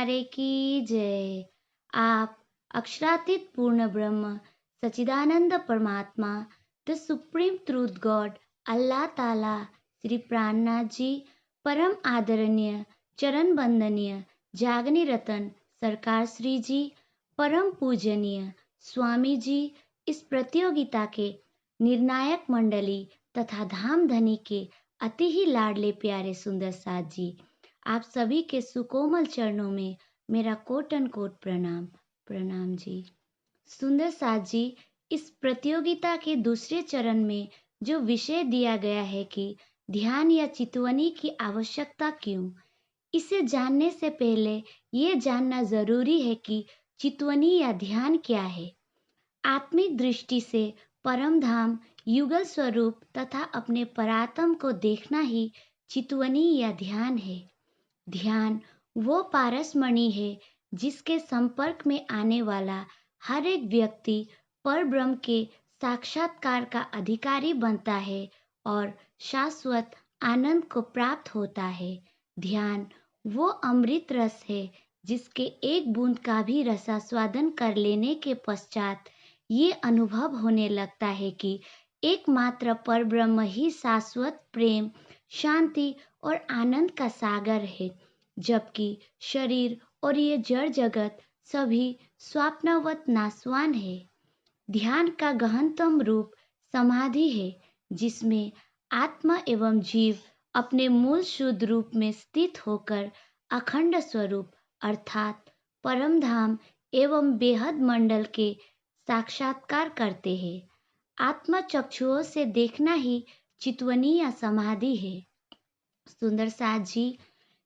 प्यारे की जय। आप अक्षरातीत पूर्ण ब्रह्म सच्चिदानंद परमात्मा द सुप्रीम ट्रूथ गॉड अल्लाह ताला श्री प्राणनाथ जी परम आदरणीय चरण वंदनीय जागनी रतन सरकार श्री जी परम पूजनीय स्वामी जी इस प्रतियोगिता के निर्णायक मंडली तथा धाम धनी के अति ही लाडले प्यारे सुंदर साथ जी, आप सभी के सुकोमल चरणों में मेरा कोटन कोट प्रणाम प्रणाम जी। सुंदर साथ जी, इस प्रतियोगिता के दूसरे चरण में जो विषय दिया गया है कि ध्यान या चितवनी की आवश्यकता क्यों, इसे जानने से पहले ये जानना जरूरी है कि चितवनी या ध्यान क्या है। आत्मिक दृष्टि से परम धाम, युगल स्वरूप तथा अपने परात्म को देखना ही चितवनी या ध्यान है। ध्यान वो पारसमणि है जिसके संपर्क में आने वाला हर एक व्यक्ति परब्रह्म के साक्षात्कार का अधिकारी बनता है और शाश्वत आनंद को प्राप्त होता है। ध्यान वो अमृत रस है जिसके एक बूंद का भी रसास्वादन कर लेने के पश्चात ये अनुभव होने लगता है कि एकमात्र परब्रह्म ही शाश्वत प्रेम, शांति और आनंद का सागर है, जबकि शरीर और ये जड़ जगत सभी स्वप्नवत नाशवान है। ध्यान का गहनतम रूप समाधि है, जिसमें आत्मा एवं जीव अपने मूल शुद्ध रूप में स्थित होकर अखंड स्वरूप अर्थात परम धाम एवं बेहद मंडल के साक्षात्कार करते हैं। आत्मा चक्षुओं से देखना ही चितवनी या समाधि है। सुंदर साथ जी,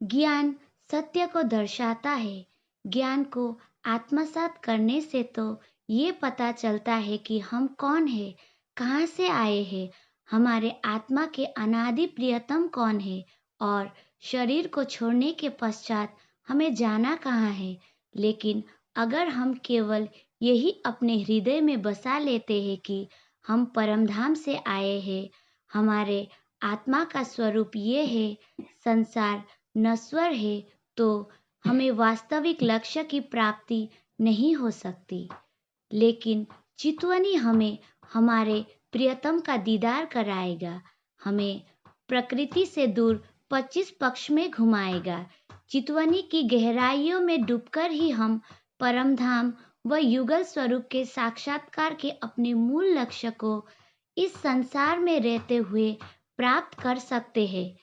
ज्ञान सत्य को दर्शाता है। ज्ञान को आत्मसात करने से तो ये पता चलता है कि हम कौन है, कहाँ से आए हैं, हमारे आत्मा के अनादि प्रियतम कौन है और शरीर को छोड़ने के पश्चात हमें जाना कहाँ है। लेकिन अगर हम केवल यही अपने हृदय में बसा लेते हैं कि हम परमधाम से आए हैं, हमारे आत्मा का स्वरूप ये है, संसार नश्वर है, तो हमें वास्तविक लक्ष्य की प्राप्ति नहीं हो सकती। लेकिन चितवनी हमें हमारे प्रियतम का दीदार कराएगा, हमें प्रकृति से दूर 25 पक्ष में घुमाएगा। चितवनी की गहराइयों में डूबकर ही हम परमधाम व युगल स्वरूप के साक्षात्कार के अपने मूल लक्ष्य को इस संसार में रहते हुए प्राप्त कर सकते हैं।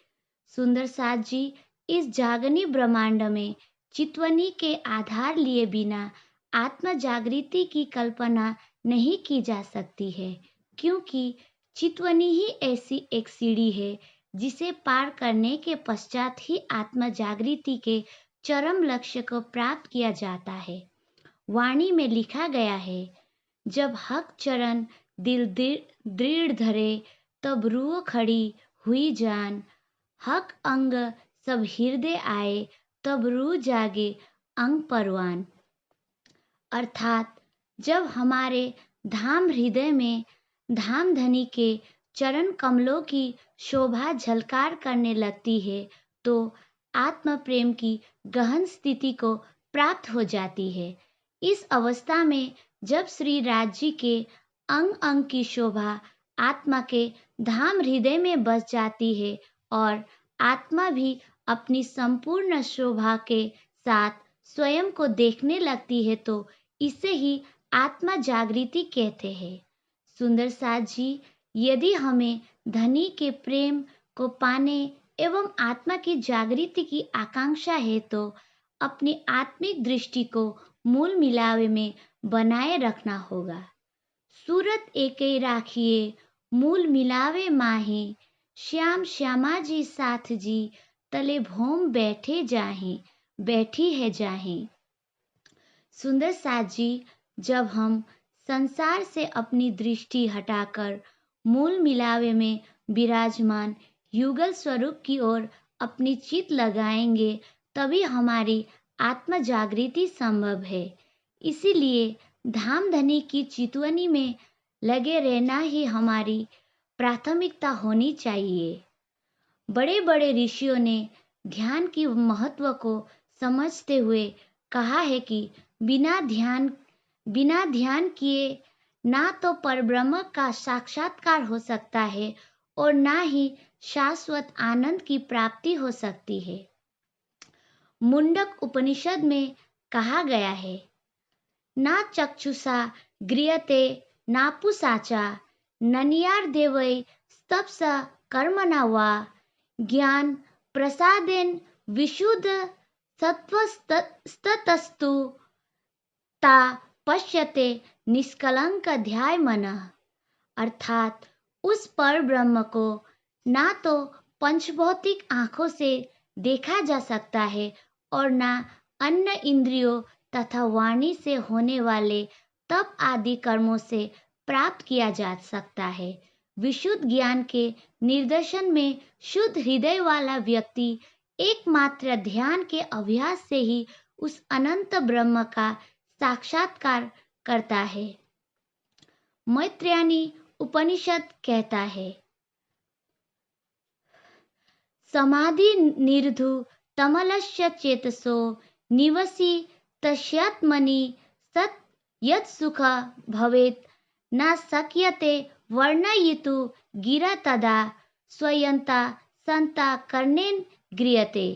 सुंदर साथ जी, इस जागनी ब्रह्मांड में चितवनी के आधार लिए बिना आत्म जागृति की कल्पना नहीं की जा सकती है, क्योंकि चितवनी ही ऐसी एक सीढ़ी है जिसे पार करने के पश्चात ही आत्म जागृति के चरम लक्ष्य को प्राप्त किया जाता है। वाणी में लिखा गया है, जब हक चरण दिल दृढ़ धरे, तब रूह खड़ी हुई जान, हक अंग सब हृदय आए, तब रूह जागे अंग परवान। अर्थात जब हमारे धाम हृदय में धाम धनी के चरण कमलों की शोभा झलकार करने लगती है, तो आत्म प्रेम की गहन स्थिति को प्राप्त हो जाती है। इस अवस्था में जब श्री राज जी के अंग अंग की शोभा आत्मा के धाम हृदय में बस जाती है और आत्मा भी अपनी संपूर्ण शोभा के साथ स्वयं को देखने लगती है, तो इसे ही आत्मा जागृति कहते हैं। सुंदर साथ जी, यदि हमें धनी के प्रेम को पाने एवं आत्मा की जागृति की आकांक्षा है, तो अपनी आत्मिक दृष्टि को मूल मिलावे में बनाए रखना होगा। सूरत एकै राखिए मूल मिलावे माहे, श्याम श्यामा जी साथ जी, तले भोम बैठी है जाहे। सुंदर साथ जी, जब हम संसार से अपनी दृष्टि हटाकर मूल मिलावे में विराजमान युगल स्वरूप की ओर अपनी चित लगाएंगे, तभी हमारी आत्म जागृति संभव है। इसीलिए धाम धनी की चितवनी में लगे रहना ही हमारी प्राथमिकता होनी चाहिए। बड़े बड़े ऋषियों ने ध्यान की महत्व को समझते हुए कहा है कि बिना ध्यान किए ना तो परब्रह्म का साक्षात्कार हो सकता है और ना ही शाश्वत आनंद की प्राप्ति हो सकती है। मुंडक उपनिषद में कहा गया है, ना चक्षुषा गृह्यते नापुसाचा ननियार्देवै स्तप्सा कर्मणा वा ज्ञान प्रसादेन विशुद्ध सत्वस्ततस्तु ता पश्यते निष्कलंक ध्याय मनः। अर्थात उस पर ब्रह्म को ना तो पंचभौतिक आंखों से देखा जा सकता है और ना अन्य इंद्रियों तथा वाणी से होने वाले तप आदि कर्मों से प्राप्त किया जा सकता है। विशुद्ध ज्ञान के निर्देशन में शुद्ध हृदय वाला व्यक्ति एकमात्र ध्यान के अभ्यास से ही उस अनंत ब्रह्म का साक्षात्कार करता है। मैत्रेयी उपनिषद कहता है, समाधि निर्धु तमलस्य चेतसो निवसी तस्यात्मनि सत् यत् सुख भवेत् न शक्यते वर्णयितु गिरा तदा स्वयंता संता कर्णेन गृह्यते।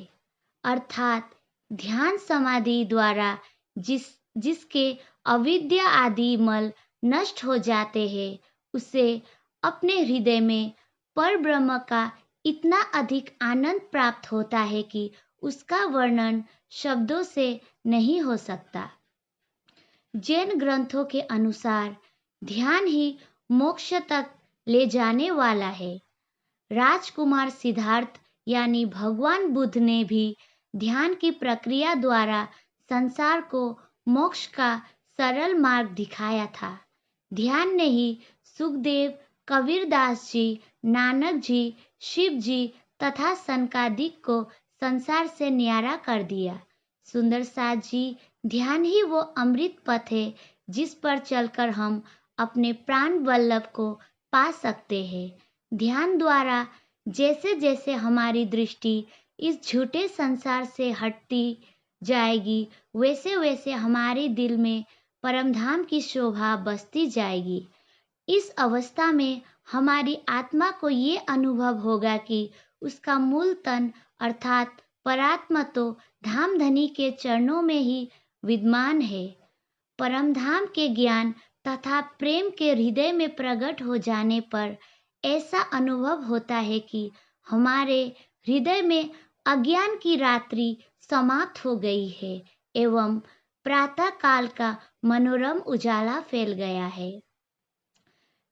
अर्थात ध्यान समाधि द्वारा जिसके अविद्या आदि मल नष्ट हो जाते हैं, उसे अपने हृदय में पर ब्रह्म का इतना अधिक आनंद प्राप्त होता है कि उसका वर्णन शब्दों से नहीं हो सकता। जैन ग्रंथों के अनुसार ध्यान ही मोक्ष तक ले जाने वाला है। राजकुमार सिद्धार्थ यानी भगवान बुद्ध ने भी ध्यान की प्रक्रिया द्वारा संसार को मोक्ष का सरल मार्ग दिखाया था। ध्यान ने ही सुखदेव, कबीरदास जी, नानक जी, शिव जी तथा सनकादिक को संसार से न्यारा कर दिया। सुंदर साथ जी, ध्यान ही वो अमृत पथ है जिस पर चलकर हम अपने प्राण वल्लभ को पा सकते हैं। ध्यान द्वारा जैसे जैसे हमारी दृष्टि इस झूठे संसार से हटती जाएगी, वैसे वैसे हमारे दिल में परमधाम की शोभा बसती जाएगी। इस अवस्था में हमारी आत्मा को ये अनुभव होगा कि उसका मूल तन अर्थात परात्मा तो धाम धनी के चरणों में ही विद्यमान है। परमधाम के ज्ञान तथा प्रेम के हृदय में प्रकट हो जाने पर ऐसा अनुभव होता है कि हमारे हृदय में अज्ञान की रात्रि समाप्त हो गई है एवं प्रातः काल का मनोरम उजाला फैल गया है।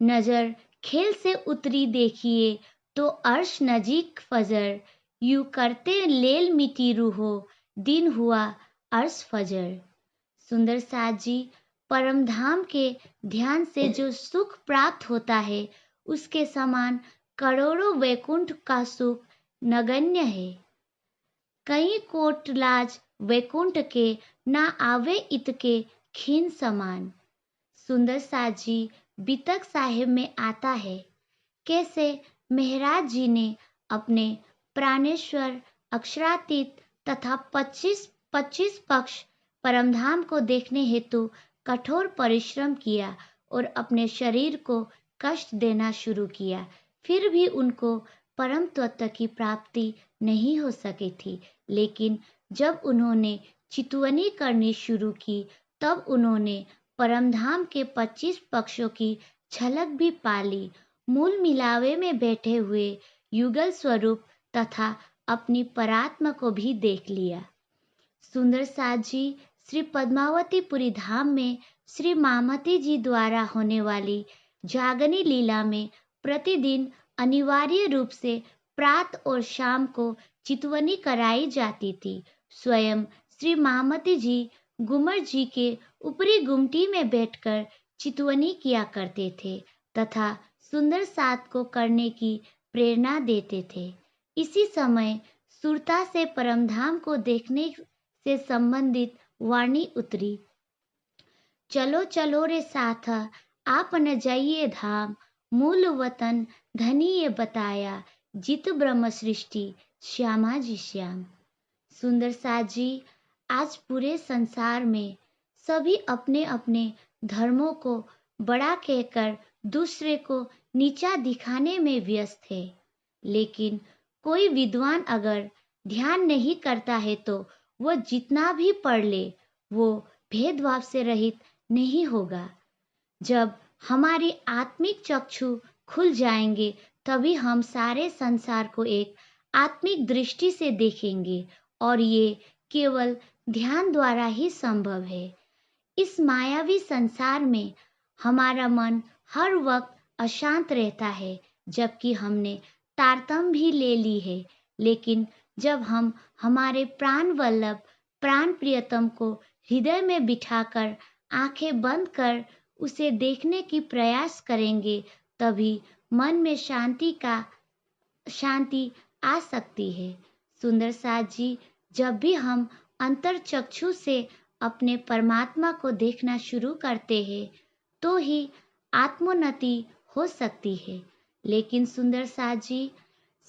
नजर खेल से उतरी देखिए तो अर्श नजीक फजर, यूं करते लेल मिटी रूहो, दिन हुआ अर्श फजर। सुंदर साथ जी, परमधाम के ध्यान से जो सुख प्राप्त होता है, उसके समान करोड़ों वैकुंठ का सुख नगण्य है। कई कोट लाज वैकुंठ के, ना आवे इतके खीन समान। सुंदर साथ जी, बितक साहिब में आता है, कैसे महराज जी ने अपने प्राणेश्वर अक्षरातीत तथा 25 पक्ष परमधाम को देखने हेतु कठोर परिश्रम किया और अपने शरीर को कष्ट देना शुरू किया, फिर भी उनको परम तत्व की प्राप्ति नहीं हो सकी थी। लेकिन जब उन्होंने चितवनी करनी शुरू की, तब उन्होंने परमधाम के 25 पक्षों की झलक भी पाली। मूल मिलावे में बैठे हुए युगल स्वरूप तथा अपनी परात्मा को भी देख लिया। सुंदर साथ जी, श्री पद्मावतीपुरी धाम में श्री मामती जी द्वारा होने वाली जागनी लीला में प्रतिदिन अनिवार्य रूप से प्रातः और शाम को चितवनी कराई जाती थी। स्वयं श्री मामती जी गुमर जी के ऊपरी गुमटी में बैठकर चितवनी किया करते थे तथा सुंदर साथ को करने की प्रेरणा देते थे। इसी समय सुरता से परमधाम को देखने से संबंधित वाणी उतरी, चलो चलो रे साथ, आप न जाइए धाम, मूल वतन धनी ये बताया, जित ब्रह्म सृष्टि श्यामा जी श्याम। सुंदर साथ जी, आज पूरे संसार में सभी अपने अपने धर्मों को बड़ा कहकर दूसरे को नीचा दिखाने में व्यस्त है। लेकिन कोई विद्वान अगर ध्यान नहीं करता है तो वह जितना भी पढ़ ले वो भेदभाव से रहित नहीं होगा। जब हमारी आत्मिक चक्षु खुल जाएंगे तभी हम सारे संसार को एक आत्मिक दृष्टि से देखेंगे और ये केवल ध्यान द्वारा ही संभव है। इस मायावी संसार में हमारा मन हर वक्त अशांत रहता है, जबकि हमने तारतम्य भी ले ली है। लेकिन जब हम हमारे प्राण वल्लभ प्राण प्रियतम को हृदय में बिठाकर आंखें बंद कर उसे देखने की प्रयास करेंगे तभी मन में शांति आ सकती है। सुंदर साथ जी, जब भी हम अंतर चक्षु से अपने परमात्मा को देखना शुरू करते हैं तो ही आत्मोन्नति हो सकती है। लेकिन सुंदर साथ जी,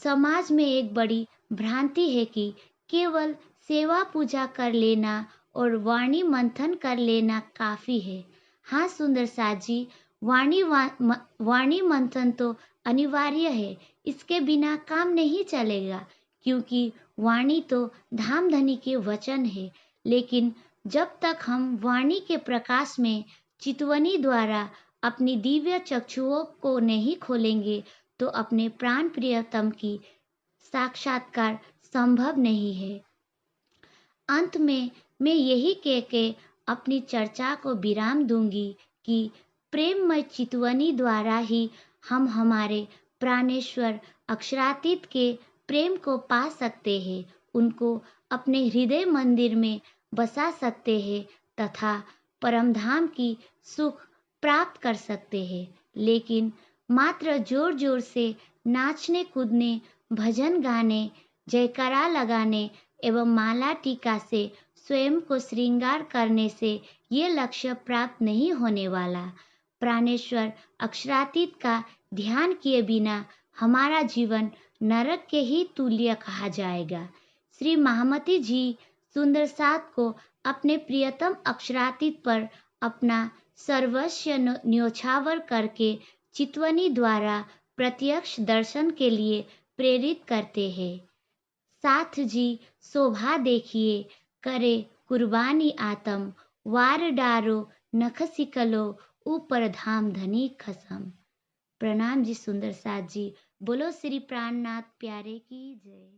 समाज में एक बड़ी भ्रांति है कि केवल सेवा पूजा कर लेना और वाणी मंथन कर लेना काफी है। हाँ सुंदर साथ जी, वाणी मंथन तो अनिवार्य है, इसके बिना काम नहीं चलेगा, क्योंकि वाणी तो धामधनी के वचन है। लेकिन जब तक हम वाणी के प्रकाश में चितवनी द्वारा अपनी दिव्य चक्षुओं को नहीं खोलेंगे तो अपने प्राण प्रियतम की साक्षात्कार संभव नहीं है। अंत में मैं यही कह के अपनी चर्चा को विराम दूंगी कि प्रेममय चितवनी द्वारा ही हम हमारे प्राणेश्वर अक्षरातीत के प्रेम को पा सकते हैं, उनको अपने हृदय मंदिर में बसा सकते हैं तथा परमधाम की सुख प्राप्त कर सकते हैं। लेकिन मात्र जोर जोर से नाचने कूदने, भजन गाने, जयकारा लगाने एवं माला टीका से स्वयं को श्रृंगार करने से ये लक्ष्य प्राप्त नहीं होने वाला। प्राणेश्वर अक्षरातीत का ध्यान किए बिना हमारा जीवन नरक के ही तुल्य कहा जाएगा। श्री महामती जी सुंदर साथ को अपने प्रियतम अक्षरातीत पर अपना सर्वस्व न्योछावर करके चितवनी द्वारा प्रत्यक्ष दर्शन के लिए प्रेरित करते हैं। साथ जी शोभा देखिए, करे कुर्बानी आतम, वार डारो नख सिकलो, ऊपर धाम धनी खसम। प्रणाम जी सुंदर साथ जी। बोलो श्री प्राणनाथ प्यारे की जय।